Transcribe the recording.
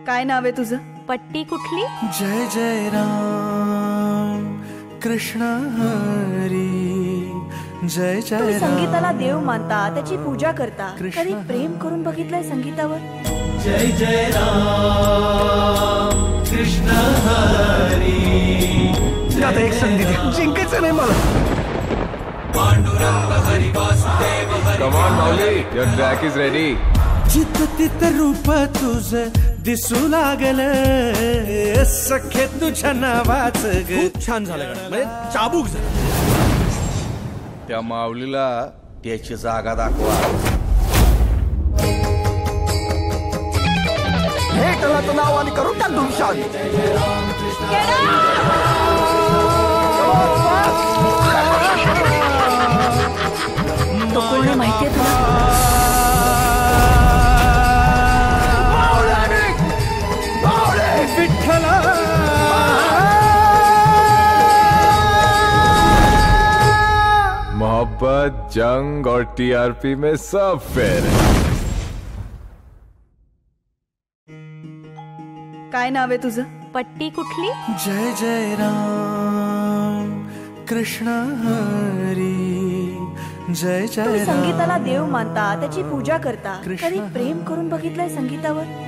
काय नाव आहे तुझं? पट्टी कुठली? जय जय राम कृष्ण हरी जय जय तुम्ही राम संगीताला देव मानता, त्याची पूजा करता. कृष्ण कधी प्रेम करून बघितलंय संगीतावर? जय जय राम कृष्ण हरी आता एक संधी द्या, जिंकायचं नाही मला. Come on, Mauli, your track is ready. जित तित रूप तुझ दिसू लागल सखे तुझ्या नावाच खूप छान झालं म्हणजे चाबूक झालं. त्या माऊलीला त्याची जागा दाखवा. हे टलाचं नाव आणि करून टाक धुमशान. तो कोण आहे माहितीये तुला? विठ्ठला मोहब्बत, जंग और टीआरपी में सब फेर है. काय नाव आहे तुझं? पट्टी कुठली? जय जय राम कृष्ण हरी जय जय तुम्ही राम संगीताला देव मानता, त्याची पूजा करता. कृष्ण कधी प्रेम करून बघितलंय संगीतावर?